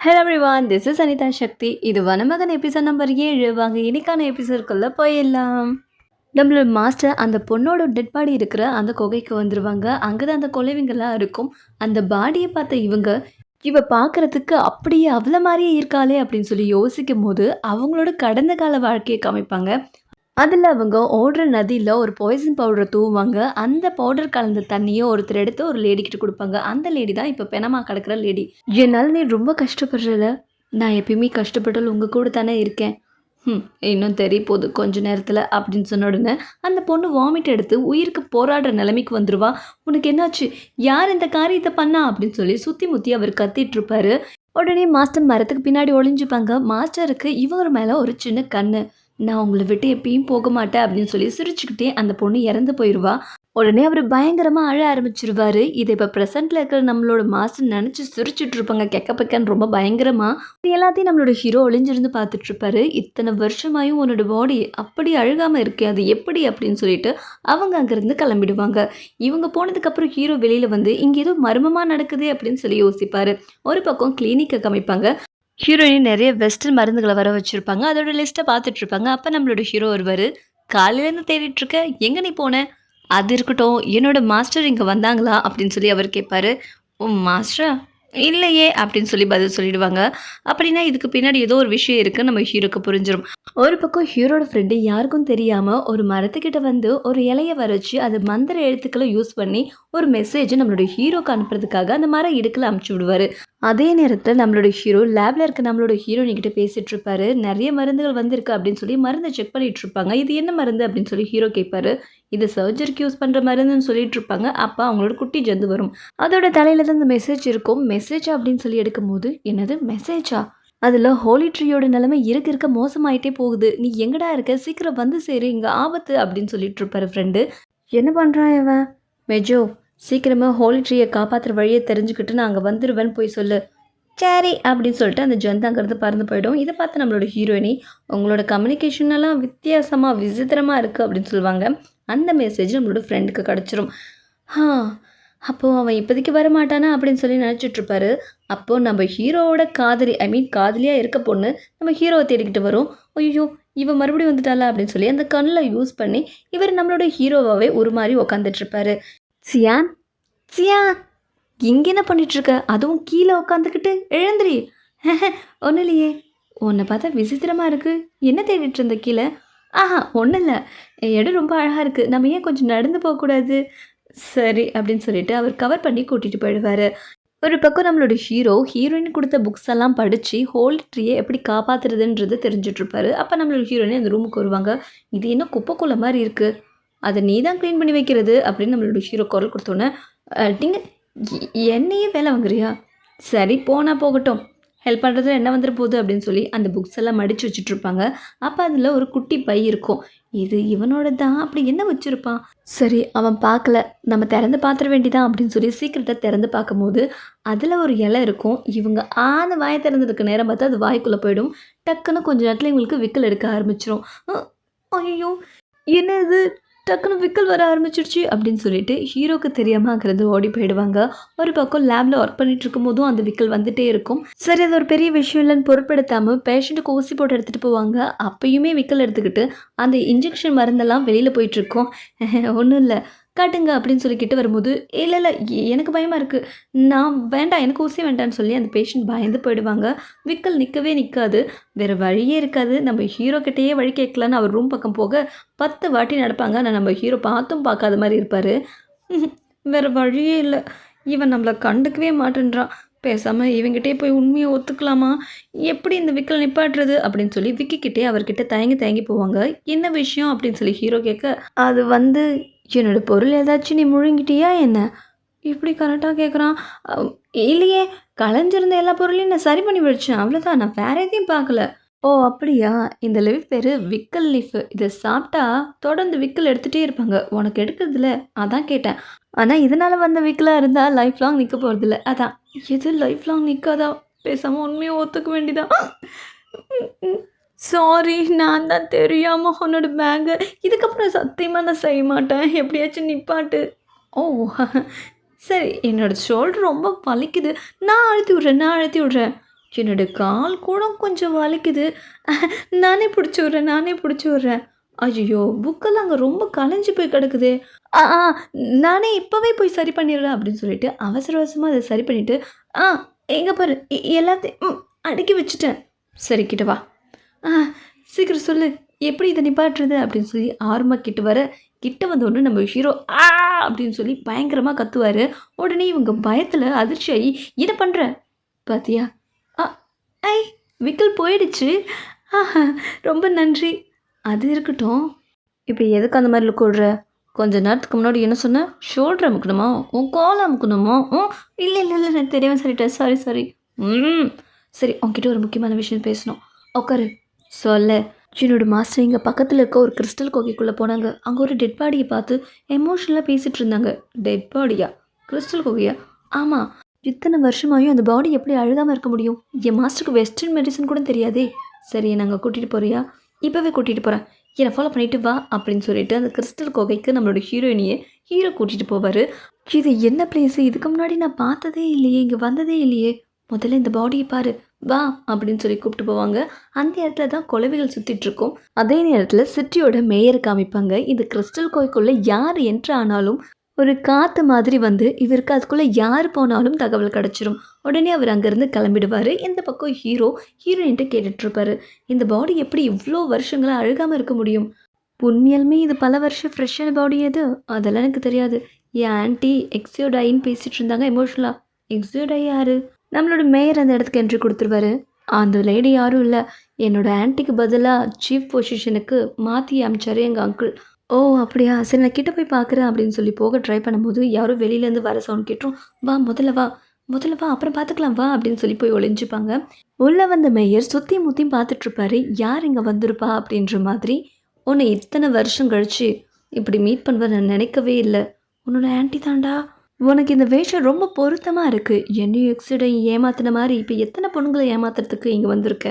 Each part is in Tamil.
Hello everyone, this is Anitha Sakthi. இது வனமகன் எபிசோட் நம்பர் 7. வாங்க இன்னைக்கான எபிசோட்குள்ளே போயிடலாம். நம்மளோட மாஸ்டர் அந்த பொண்ணோட டெட் பாடி இருக்கிற அந்த குகைக்கு வந்துடுவாங்க. அங்கே தான் அந்த கொலைவிங்கெல்லாம் இருக்கும். அந்த பாடியை பார்த்த இவ பார்க்குறதுக்கு அப்படியே அவள மாதிரியே இருக்காளே அப்படின்னு சொல்லி யோசிக்கும் போது அவங்களோட கடந்த கால வாழ்க்கையை காமிப்பாங்க. அதில் அவங்க ஓடுற நதியில் ஒரு பாய்சன் பவுடரை தூவுவாங்க. அந்த பவுடர் கலந்த தண்ணியை ஒருத்தர் எடுத்து ஒரு லேடிக்கிட்ட கொடுப்பாங்க. அந்த லேடி தான் இப்போ பெணமா கிடக்கிற லேடி. என்னால் நீ ரொம்ப கஷ்டப்படுறல, நான் எப்பயுமே கஷ்டப்பட்டாலும் உங்கள் கூட தானே இருக்கேன். இன்னும் தெரிய போகுது கொஞ்ச நேரத்தில் அப்படின்னு சொன்ன உடனே அந்த பொண்ணு வாமிட் எடுத்து உயிருக்கு போராடுற நிலைமைக்கு வந்துடுவா. உனக்கு என்னாச்சு, யார் இந்த காரியத்தை பண்ணா அப்படின்னு சொல்லி சுற்றி முற்றி அவர் கத்திட்டு இருப்பாரு. உடனே மாஸ்டர் மரத்துக்கு பின்னாடி ஒளிஞ்சுப்பாங்க. மாஸ்டருக்கு இவங்க மேலே ஒரு சின்ன கண்ணு. நான் உங்களை விட்டு எப்பயும் போக மாட்டேன் அப்படின்னு சொல்லி சிரிச்சுக்கிட்டே அந்த பொண்ணு இறந்து போயிடுவா. உடனே அவர் பயங்கரமாக அழ ஆரம்பிச்சிருவாரு. இதை இப்போ ப்ரெசென்ட்டில் இருக்கிற நம்மளோட மாஸ்டர் நினச்சி சிரிச்சுட்டு இருப்பாங்க கெக்க பக்கன்னு ரொம்ப பயங்கரமாக. இது எல்லாத்தையும் நம்மளோட ஹீரோ ஒளிஞ்சிருந்து பார்த்துட்டு இருப்பாரு. இத்தனை வருஷமாயும் உன்னோட பாடி அப்படி அழுகாமல் இருக்கே, அது எப்படி அப்படின்னு சொல்லிட்டு அவங்க அங்கேருந்து கிளம்பிடுவாங்க. இவங்க போனதுக்கப்புறம் ஹீரோ வெளியில் வந்து இங்கே ஏதோ மர்மமாக நடக்குது அப்படின்னு சொல்லி யோசிப்பார். ஒரு பக்கம் கிளினிக்கை காமிப்பாங்க. ஹீரோயின் நிறைய வெஸ்டர்ன் மருந்துகளை வர வச்சுருப்பாங்க. அதோட லிஸ்ட்டை பார்த்துட்ருப்பாங்க. அப்போ நம்மளோட ஹீரோ வருவார். காலையிலேருந்து தேடிட்டுருக்க, எங்கே நீ போன? அது இருக்கட்டும், என்னோட மாஸ்டர் இங்கே வந்தாங்களா அப்படின்னு சொல்லி அவர் கேட்பாரு. ஓ மாஸ்டரா, இல்லையே அப்படின்னு சொல்லி பதில் சொல்லிடுவாங்க. அப்படின்னா இதுக்கு பின்னாடி ஏதோ ஒரு விஷயம் இருக்குது, நம்ம ஹீரோக்கு புரிஞ்சிடும். ஒரு பக்கம் ஹீரோட ஃப்ரெண்டு யாருக்கும் தெரியாமல் ஒரு மரத்துக்கிட்ட வந்து ஒரு இலையை வரைச்சி அது மந்திர எழுத்துக்களை யூஸ் பண்ணி ஒரு மெசேஜை நம்மளோட ஹீரோக்கு அனுப்புறதுக்காக அந்த மர இடுக்கில் அனுப்பிச்சி விடுவார். அதே நேரத்தில் நம்மளோட ஹீரோ லேபில் இருக்க நம்மளோட ஹீரோனிக்கிட்ட பேசிகிட்டு இருப்பாரு. நிறைய மருந்துகள் வந்திருக்கு அப்படின்னு சொல்லி மருந்தை செக் பண்ணிட்டு இருப்பாங்க. இது என்ன மருந்து அப்படின்னு சொல்லி ஹீரோ கேட்பாரு. இது சர்ஜரிக்கு யூஸ் பண்ணுற மருந்துன்னு சொல்லிட்டு இருப்பாங்க. அப்போ அவங்களோட குட்டி ஜந்து வரும். அதோட தலையில் தான் இந்த மெசேஜ் இருக்கும். மெசேஜா அப்படின்னு சொல்லி எடுக்கும் போது, என்னது மெசேஜா, அதில் ஹோலி ட்ரீயோட நிலைமை இருக்க மோசமாயிட்டே போகுது, நீ எங்கடா இருக்க, சீக்கிரம் வந்து சேரு, இங்கே ஆபத்து அப்படின்னு சொல்லிட்டு இருப்பாரு ஃப்ரெண்டு. என்ன பண்ணுறான் இவன்? மெஜோ, சீக்கிரமாக ஹோலி ட்ரீயை காப்பாற்றுற வழியை தெரிஞ்சுக்கிட்டு நான் அங்கே வந்துடுவேன்னு போய் சொல்லு. சரி அப்படின்னு சொல்லிட்டு அந்த ஜந்து அங்கேருந்து பறந்து போயிடும். இதை பார்த்து நம்மளோட ஹீரோயினி, உங்களோட கம்யூனிகேஷன் எல்லாம் வித்தியாசமாக விசித்திரமாக இருக்குது அப்படின்னு சொல்லுவாங்க. அந்த மெசேஜ் நம்மளோட ஃப்ரெண்டுக்கு கிடச்சிரும். அப்போது அவன் இப்போதைக்கு வரமாட்டானா அப்படின்னு சொல்லி நினச்சிட்ருப்பாரு. அப்போது நம்ம ஹீரோவோட காதலி, காதலியாக இருக்க பொண்ணு நம்ம ஹீரோவை தேடிக்கிட்டு வரும். ஐயோ, இவன் மறுபடியும் வந்துட்டாளா அப்படின்னு சொல்லி அந்த கண்ணில் யூஸ் பண்ணி இவர் நம்மளோட ஹீரோவாகவே ஒரு மாதிரி உக்காந்துட்ருப்பாரு. சியான், சியான், இங்கே என்ன பண்ணிகிட்ருக்க, அதுவும் கீழே உட்காந்துக்கிட்டு, எழுந்திரி. ஒன்றும் இல்லையே, உன்னை பார்த்தா விசித்திரமாக இருக்குது, என்ன தேடிட்டு இருந்த கீழே? ஒன்றும் இல்லை, இடம் ரொம்ப அழகாக இருக்குது, நம்ம ஏன் கொஞ்சம் நடந்து போகக்கூடாது? சரி அப்படின்னு சொல்லிட்டு அவர் கவர் பண்ணி கூட்டிகிட்டு போயிடுவார். ஒரு பக்கம் நம்மளோட ஹீரோயின் கொடுத்த புக்ஸ் எல்லாம் படித்து ஹோலி ட்ரீயை எப்படி காப்பாற்றுறதுன்றது தெரிஞ்சிட்ருப்பாரு. அப்போ நம்மளோட ஹீரோயினே அந்த ரூமுக்கு வருவாங்க. இது என்ன குப்பைக்குள்ள மாதிரி இருக்குது, அதை நீ தான் க்ளீன் பண்ணி வைக்கிறது அப்படின்னு நம்மளோட ஹீரோ குரல் கொடுத்தோன்னே, நீங்க என்னையே வேலை வாங்குறியா? சரி போனால் போகட்டும், ஹெல்ப் பண்ணுறதுல என்ன வந்துட போகுது அப்படின்னு சொல்லி அந்த புக்ஸ் எல்லாம் மடித்து வச்சுட்ருப்பாங்க. அப்போ அதில் ஒரு குட்டி பை இருக்கும். இது இவனோட தான், அப்படி என்ன வச்சுருப்பான்? சரி அவன் பார்க்கல, நம்ம திறந்து பார்த்துட வேண்டிதான் அப்படின்னு சொல்லி சீக்கிரட்டை திறந்து பார்க்கும்போது அதில் ஒரு இலை இருக்கும். இவங்க ஆன வாயை திறந்துருக்க நேரம் பார்த்து அது வாய்க்குள்ளே போயிடும். டக்குன்னு கொஞ்சம் நேரத்தில் இவங்களுக்கு விக்கல் எடுக்க ஆரம்பிச்சிடும். ஐயோ என்ன இது, டக்குன்னு விக்கல் வர ஆரம்பிச்சிருச்சு அப்படின்னு சொல்லிட்டு ஹீரோக்கு தெரியாமல் அங்கேருந்து ஓடி போயிடுவாங்க. ஒரு பக்கம் லேபில் ஒர்க் பண்ணிட்டு இருக்கும் போதும் அந்த விக்கல் வந்துட்டே இருக்கும். சரி அது ஒரு பெரிய விஷயம் இல்லைன்னு பொருட்படுத்தாமல் பேஷண்ட்டுக்கு ஊசி போட்டு எடுத்துகிட்டு போவாங்க. அப்பயுமே விக்கல் எடுத்துக்கிட்டு அந்த இன்ஜெக்ஷன் மருந்தெல்லாம் வெளியில் போயிட்டுருக்கோம். ஒன்றும் இல்லை காட்டுங்க அப்படின்னு சொல்லிக்கிட்டு வரும்போது, இல்லை எனக்கு பயமாக இருக்குது, நான் வேண்டாம், எனக்கு ஊசி வேண்டான்னு சொல்லி அந்த பேஷண்ட் பயந்து போயிடுவாங்க. விக்கல் நிற்கவே நிற்காது. வேறு வழியே இருக்காது. நம்ம ஹீரோ கிட்டேயே வழி கேட்கலான்னு அவர் ரூம் பக்கம் போக 10 வாட்டி நடப்பாங்க. ஆனால் நம்ம ஹீரோ பார்த்தும் பார்க்காத மாதிரி இருப்பார். வேறு வழியே இல்லை, இவன் நம்மளை கண்டுக்கவே மாட்டேன்றான், பேசாமல் இவங்கிட்டே போய் உண்மையை ஒத்துக்கலாமா, எப்படி இந்த விக்கல் நிப்பாட்டுறது அப்படின்னு சொல்லி விக்கிக்கிட்டே அவர்கிட்ட தயங்கி போவாங்க. என்ன விஷயம் அப்படின்னு சொல்லி ஹீரோ கேட்க, அது வந்து என்னோட பொருள் ஏதாச்சும் நீ முழுங்கிட்டியா என்ன, இப்படி கரெக்டாக கேட்குறான். இல்லையே, கலைஞ்சிருந்த எல்லா பொருளையும் நான் சரி பண்ணி வச்சேன், அவ்வளோதான், நான் வேற எதையும் பார்க்கல. ஓ அப்படியா, இந்த லீஃப் பேர் விக்கல் லீஃபு, இதை சாப்பிட்டா தொடர்ந்து விக்கல் எடுத்துகிட்டே இருப்பாங்க, உனக்கு எடுக்கிறதுல அதான் கேட்டேன். ஆனால் இதனால் வந்த விக்கலாக இருந்தால் லைஃப் லாங் நிற்க போகிறதில்ல, அதான். எது லைஃப் லாங் நிற்காதா, பேசாமல் உண்மையை ஒத்துக்க வேண்டியதான். சாரி, நான் தான் தெரியாமல் உன்னோட பேக்கை, இதுக்கப்புறம் சத்தியமாக நான் செய்ய மாட்டேன், எப்படியாச்சும் நிப்பாட்டு. ஓ சரி, என்னோடய ஷோல்டர் ரொம்ப வலிக்குது, நான் அழுத்தி விட்றேன். என்னோட கால் கூட கொஞ்சம் வலிக்குது. நானே பிடிச்சி விட்றேன். ஐயய்யோ! புக்கெல்லாம் அங்க ரொம்ப கலைஞ்சு போய் கிடக்குதே. ஆ ஆ நானே இப்பவே போய் சரி பண்ணிடுறேன் அப்படின்னு சொல்லிட்டு அவசர அவசரமா அத சரி பண்ணிட்டு, ஆ இங்க பாரு எல்லாத்தையும் அடுக்கி வச்சுட்டேன். சரி கிட்ட வா. ஆ சீக்கிரம் சொல்லு. எப்படி இத நிப்பாட்டுறது? அப்படின்னு சொல்லி ஆர்வமா கிட்ட வர, கிட்ட வந்தோனே நம்ம ஹீரோ ஆ அப்படின்னு சொல்லி பயங்கரமா கத்துவாரு. உடனே இவங்க பயத்துல அதிர்ச்சியாயி, "என்ன பண்ற? பாத்தியா? அ ஐ விக்கல் போயிடுச்சு. ஆஹா ரொம்ப நன்றி." அது இருக்கட்டும். இப்ப எதுக்கு அந்த மாரி லுக் விடுற? கொஞ்ச நேரத்துக்கு முன்னாடி என்ன சொன்ன? ஷோல்டர் அமுக்கணுமா? உன் கால அமுக்கணுமா? இல்ல. நான் தெரியாம சொல்லிட்டேன். சாரி. ம். சரி உன்கிட்ட ஒரு முக்கியமான விஷயம் பேசணும். உட்காரு. சொல்லு. என்னோட மாஸ்டர் இங்க பக்கத்துல இருக்க ஒரு கிறிஸ்டல் குகைக்குள்ள போனாங்க. அங்க ஒரு டெட் பாடிய பார்த்து எமோஷனலா பேசிட்டு இருந்தாங்க. டெட் பாடியா? கிறிஸ்டல் குகையா? ஆமா. இத்தன வருஷமாயும் அந்த பாடி எப்படி அழுகாம இருக்க முடியும்? என் மாஸ்டருக்கு வெஸ்டர்ன் மெடிசின் கூட தெரியாதே. சரி என்ன அங்க கூட்டிட்டு போறியா? இப்பவே கூட்டிட்டு போறேன். என்ன ஃபாலோ பண்ணிட்டு வா அப்படின்னு சொல்லிட்டு அந்த கிறிஸ்டல் குகைக்கு நம்மளோட ஹீரோயினிய ஹீரோ கூட்டிட்டு போவாரு. இது என்ன பிளேஸ்? இதுக்கு முன்னாடி நான் பார்த்ததே இல்லையே! இங்க வந்ததே இல்லையே! முதல்ல இந்த பாடிய பாரு. வா! அப்படின்னு சொல்லி கூப்பிட்டு போவாங்க. அந்த இடத்துல தான் குளவிகள் சுத்திட்டு இருக்கும். அதே நேரத்துல சிட்டியோட மேயர காமிப்பாங்க. இந்த கிறிஸ்டல் குகைக்குள்ள யார் என்டர் ஆனாலும் ஒரு காத்து மாதிரி வந்து இவருக்கு அதுக்குள்ள யார் போனாலும் தகவல் கிடைச்சிரும். உடனே அவர் அங்கேருந்து கிளம்பிடுவாரு. இந்த பக்கம் ஹீரோயின்ட்ட கேட்டுட்ருப்பாரு. இந்த பாடி எப்படி இவ்ளோ வருஷங்களா அழுகாம இருக்க முடியும்? உண்மையாலுமே இது பல வருஷம் ஃப்ரெஷ்ஷான பாடி எது? அதெல்லாம் எனக்கு தெரியாது. என் ஆன்ட்டி எக்ஸியோடைன்னு பேசிட்டு இருந்தாங்க எமோஷனலா. எக்ஸியோடை யாரு? நம்மளோட மேயர் அந்த இடத்துக்கு என்ட்ரி குடுத்துருவாரு. அந்த லேடி யாரும் இல்ல. என்னோட ஆன்ட்டிக்கு பதிலா சீஃப் பொசிஷனுக்கு மாத்தி அனுப்பிச்சாரு எங்க அங்கிள். ஓ! அப்படியா? சரி நான் கிட்ட போய் பார்க்குறேன் அப்படின்னு சொல்லி போக ட்ரை பண்ணும்போது, யாரோ வெளியிலேருந்து வர சவுண்ட் கேட்டுரும். "வா முதல்ல வா அப்புறம் பார்த்துக்கலாம் வா" அப்படின்னு சொல்லி போய் ஒளிஞ்சுப்பாங்க. உள்ள வந்த மேயர் சுத்தியும் முத்தியும் பார்த்துட்ருப்பாரு. யார் இங்க வந்திருப்பா அப்படின்ற மாதிரி. உன்னை இத்தனை வருஷம் கழிச்சு இப்படி மீட் பண்ணுவேன்னு நான் நினைக்கவே இல்ல. உன்னோட ஆன்ட்டி தான்டா. உனக்கு இந்த வேஷம் ரொம்ப பொருத்தமா இருக்கு. என்னையும் எக்ஸைடையும் ஏமாத்துன மாரி இப்ப எத்தனை பொண்ணுங்கள ஏமாத்துறதுக்கு இங்க வந்திருக்க?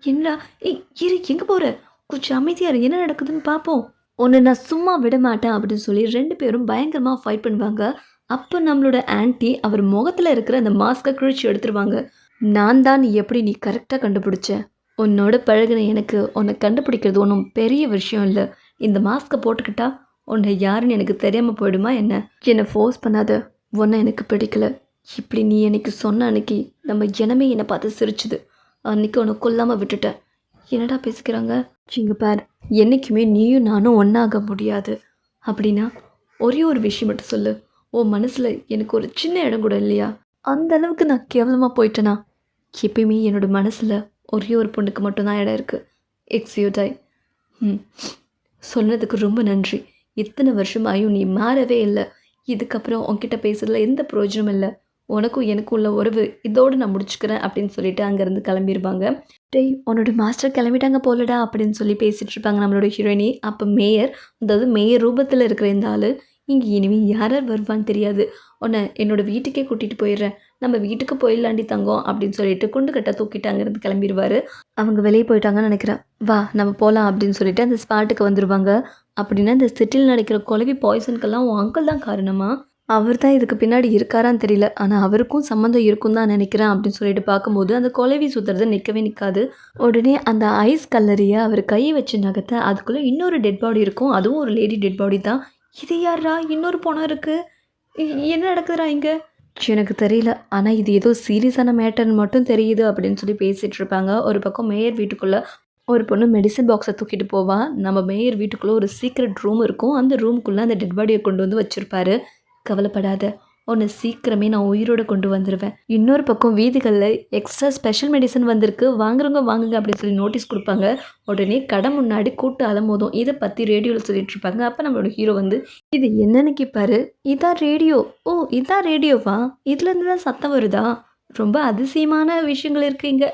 என்னடா? ஏய் இரு எங்க போற? கொஞ்சம் அமைதியா இரு. என்ன நடக்குதுன்னு பார்ப்போம். உன்ன நான் சும்மா விடமாட்டேன் அப்படின்னு சொல்லி 2 பேரும் பயங்கரமா ஃபைட் பண்ணுவாங்க. அப்ப நம்மளோட ஆன்ட்டி அவர் முகத்துல இருக்கிற அந்த மாஸ்க்க கிழிச்சு எடுத்துருவாங்க. நான் தான் எப்படி நீ கரெக்ட்டா கண்டுபிடிச்ச? உன்னோட பழகுன எனக்கு உன்ன கண்டுபிடிக்கிறது ஒண்ணும் பெரிய விஷயம் இல்ல. இந்த மாஸ்க்க போட்டுக்கிட்டா உன்னை யாருன்னு எனக்கு தெரியாம போயிடுமா என்ன? என்ன ஃபோர்ஸ் பண்ணாத. உன்ன எனக்கு பிடிக்கல. இப்படி நீ எனக்கு சொன்ன அன்னைக்கு நம்ம இனமே என்னை பார்த்து சிரிச்சுது. அன்னைக்கு உன்னை கொல்லாம விட்டுட்டேன். என்னடா பேசிக்கிறாங்க? இங்க பார் என்னைக்குமே நீயும் நானும் ஒன்றாக முடியாது. அப்படின்னா ஒரே ஒரு விஷயம் மட்டும் சொல்லு. உன் மனசில் எனக்கு ஒரு சின்ன இடம் கூட இல்லையா? அந்த அளவுக்கு நான் கேவலமாக போயிட்டேனா? எப்பயுமே என்னோட மனசில் ஒரே ஒரு பொண்ணுக்கு மட்டும்தான் இடம் இருக்குது. It's you tie. ம் சொன்னதுக்கு ரொம்ப நன்றி. இத்தனை வருஷமாயும் நீ மாறவே இல்லை. இதுக்கப்புறம் உன்கிட்ட பேசுறதுல எந்த பிரயோஜனமும் இல்லை. உனக்கும் எனக்கும் உள்ள உறவு இதோடு நான் முடிச்சுக்கிறேன் அப்படின்னு சொல்லிட்டு அங்கேருந்து கிளம்பிடுவாங்க. டேய் உன்னோட மாஸ்டர் கிளம்பிட்டாங்க போலடா அப்படின்னு சொல்லி பேசிகிட்டு இருப்பாங்க நம்மளோட ஹீரோயினி. அப்போ மேயர், அதாவது மேயர் ரூபத்தில் இருக்கிற இந்த ஆள், இங்கே இனிமேல் யார் யார் வருவான்னு தெரியாது. உன்னை என்னோட வீட்டுக்கே கூட்டிகிட்டு போயிடுறேன். நம்ம வீட்டுக்கு போயிடலாண்டி தங்கம் அப்படின்னு சொல்லிட்டு குண்டு கட்டை தூக்கிட்டு அங்கேருந்து கிளம்பிடுவார். அவங்க வெளியே போயிட்டாங்கன்னு நினைக்கிறேன். வா நம்ம போகலாம் அப்படின்னு சொல்லிட்டு அந்த ஸ்பாட்டுக்கு வந்துடுவாங்க. அப்படின்னா இந்த சிட்டியில் நடக்கிற குழவி பாய்சனுக்கெல்லாம் உன் அங்கிள் தான் காரணமா? அவர் தான் இதுக்கு பின்னாடி இருக்காரான்னு தெரியல. ஆனால் அவருக்கும் சம்மந்தம் இருக்கும் தான் நினைக்கிறேன் அப்படின்னு சொல்லிட்டு பார்க்கும்போது அந்த குழவி சுற்றுறது நிற்கவே நிற்காது. உடனே அந்த ஐஸ் கல்லறியை அவர் கையை வச்சு நகர்த்த அதுக்குள்ளே இன்னொரு டெட் பாடி இருக்கும். அதுவும் ஒரு லேடி டெட் பாடி தான். இது யாரா? இன்னொரு பொண்ணு இருக்குது. என்ன நடக்குதுடா இங்கே? எனக்கு தெரியல. ஆனால் இது ஏதோ சீரியஸான மேட்டர்னு மட்டும் தெரியுது அப்படின்னு சொல்லி பேசிகிட்டு இருப்பாங்க. ஒரு பக்கம் மேயர் வீட்டுக்குள்ளே ஒரு பொண்ணு மெடிசன் பாக்ஸை தூக்கிட்டு போவா. நம்ம மேயர் வீட்டுக்குள்ளே ஒரு சீக்ரெட் ரூம் இருக்கும். அந்த ரூமுக்குள்ளே அந்த டெட் பாடியை கொண்டு வந்து வச்சுருப்பாரு. கவலைப்படாத, உன்னை சீக்கிரமே நான் உயிரோடு கொண்டு வந்துடுவேன். இன்னொரு பக்கம் வீதிகளில் எக்ஸ்ட்ரா ஸ்பெஷல் மெடிசன் வந்திருக்கு, வாங்குங்க அப்படின்னு சொல்லி நோட்டீஸ் கொடுப்பாங்க. உடனே கடை முன்னாடி கூட்டு அலமோதும். இதை பற்றி ரேடியோவில் சொல்லிட்டு இருப்பாங்க. அப்போ நம்மளோட ஹீரோ வந்து இது என்னன்னு கேட்பாரு. இதான் ரேடியோ. ஓ இதான் ரேடியோவா? இதுலேருந்து தான் சத்தம் வருதா? ரொம்ப அதிசயமான விஷயங்கள் இருக்குது இங்கே.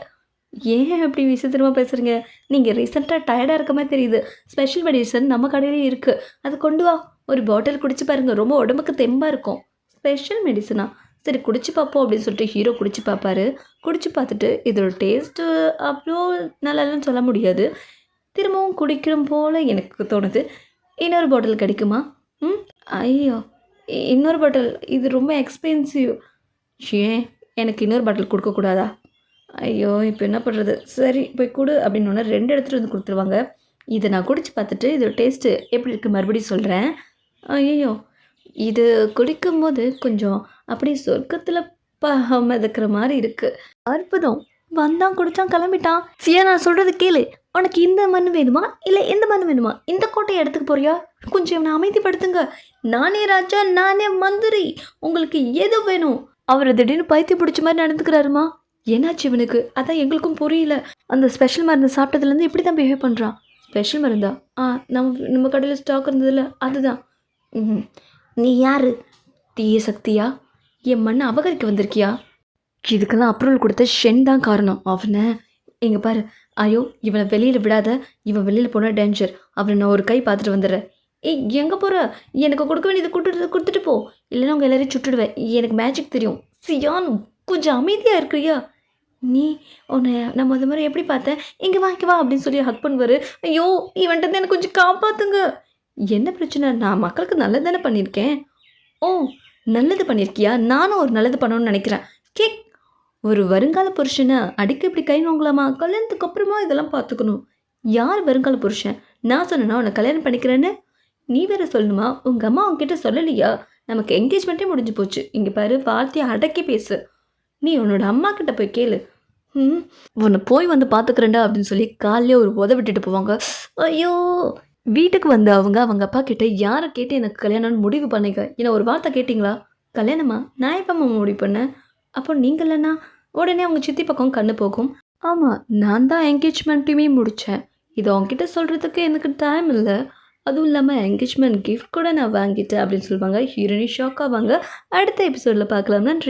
ஏன் அப்படி விசித்திரமாக பேசுகிறீங்க? நீங்கள் ரீசெண்டாக டயர்டாக இருக்க மாதிரி தெரியுது. ஸ்பெஷல் மெடிசன் நம்ம கடையிலே இருக்குது. அது கொண்டு வா. ஒரு பாட்டில் குடிச்சு பாருங்கள். ரொம்ப உடம்புக்கு தெம்பாக இருக்கும். ஸ்பெஷல் மெடிசனா? சரி குடிச்சு பார்ப்போம் அப்படின்னு சொல்லிட்டு ஹீரோ குடிச்சு பார்ப்பாரு. குடிச்சு பார்த்துட்டு இதோட டேஸ்ட்டு அவ்வளோ நல்லான்னு சொல்ல முடியாது. திரும்பவும் குடிக்கிற போல் எனக்கு தோணுது. இன்னொரு பாட்டில் கிடைக்குமா? ஐயோ இன்னொரு பாட்டில் இது ரொம்ப எக்ஸ்பென்சிவ். ஏன் எனக்கு இன்னொரு பாட்டில் கொடுக்கக்கூடாதா? ஐயோ! இப்போ என்ன பண்ணுறது? சரி போய் குடு அப்படின்னோனே 2 எடுத்துட்டு வந்து குடுத்துருவாங்க. இத நான் குடிச்சு பார்த்துட்டு இதோட டேஸ்ட்டு எப்படி இருக்கு மறுபடியும் சொல்றேன். ஐயய்யோ! இது குடிக்கும்போது கொஞ்சம் அப்படியே சொர்க்கத்தில மிதக்கிற மாரி இருக்கு. அற்புதம்! வந்தான், குடிச்சான், கிளம்பிட்டான். சியா நான் சொல்றத கேளு. உனக்கு இந்த மண்ணு வேணுமா? இல்ல இந்த மண்ணு வேணுமா? இந்த கோட்டைய எடுத்துக்க போறியா? கொஞ்சம் இவன அமைதிப்படுத்துங்க. நானே ராஜா, நானே மந்திரி. உங்களுக்கு எது வேணும்? அவரு திடீர்னு பைத்தியம் பிடிச்ச மாரி நடந்துக்கிறாருமா. என்னாச்சு இவனுக்கு? அதான் எங்களுக்கும் புரியல. அந்த ஸ்பெஷல் மருந்து சாப்பிட்டதுலேருந்து இப்படி தான் பிஹேவ் பண்றான். ஸ்பெஷல் மருந்தா? நம்ம கடையில ஸ்டாக் இருந்ததுல்ல அதுதான். ம்ஹ்ம். நீ யாரு? தீய சக்தியா? என் மண்ண அபகரிக்க வந்திருக்கியா? இதுக்கெல்லாம் அப்ரூவல் கொடுத்த ஷென் தான் காரணம். அவன இங்க பாரு. ஐயோ! இவன வெளியில விடாத. இவன் வெளியில போனா டேஞ்சர். அவன நான் ஒரு கை பார்த்துட்டு வந்துடுறேன். ஏய் எங்க போற? எனக்கு கொடுக்க வேண்டியத குடுத்துட்டு போ. இல்லைன்னா உங்க எல்லாரையும் சுட்டுடுவேன். எனக்கு மேஜிக் தெரியும். சியான் கொஞ்சம் அமைதியா இருக்கிறியா? நீ உன்னை நான் மொத முறை எப்படி பார்த்தேன்? இங்க வா அப்படின்னு சொல்லி ஹக் பண்ணுவாரு. ஐயோ! இவன்ட்ட இருந்து என்ன கொஞ்சம் காப்பாத்துங்க. என்ன பிரச்சனை? நான் மக்களுக்கு நல்லது தானே பண்ணியிருக்கேன். ஓ! நல்லது பண்ணியிருக்கியா? நானும் ஒரு நல்லது பண்ணணும்னு நினைக்கிறேன். கேக் ஒரு வருங்கால புருஷன அடிக்க இப்படி கை வாங்கலாமா? கல்யாணத்துக்கு அப்புறமா இதெல்லாம் பார்த்துக்கணும். யார் வருங்கால புருஷன்? நான் சொன்னேனா உன்னை கல்யாணம் பண்ணிக்கிறேன்னு? நீ வேற சொல்லணுமா? உங்க அம்மா உன்கிட்ட சொல்லலையா? நமக்கு என்கேஜ்மெண்ட்டே முடிஞ்சு போச்சு. இங்க பாரு வார்த்தைய அடக்கி பேசு. நீ உன்னோட அம்மா கிட்ட போய் கேளு. ம். உன்னை போய் வந்து பார்த்துக்கிறேன்டா அப்படின்னு சொல்லி கால்லயே ஒரு உத விட்டுட்டு போவாங்க. ஐயோ! வீட்டுக்கு வந்த அவங்க அப்பா கிட்ட யார கேட்டு எனக்கு கல்யாணம்னு முடிவு பண்ணீங்க? என்ன ஒரு வார்த்தை கேட்டீங்களா? கல்யாணமா? நான் எப்பம்மா முடிவு பண்ணேன்? அப்போ நீங்க இல்லன்னா? உடனே அவங்க சித்தி பக்கம் கண்ணு போகும். ஆமா, நான் தான் என்கேஜ்மெண்ட்டுமே முடிச்சேன். இத உன்கிட்ட சொல்றதுக்கு எனக்கு டைம் இல்ல. அதுவும் இல்லாம என்கேஜ்மெண்ட் கிஃப்ட் கூட நான் வாங்கிட்டேன் அப்படின்னு சொல்லுவாங்க. ஹீரோயினி ஷாக் ஆவாங்க. அடுத்த எபிசோட்ல பார்க்கலாம். நன்றி.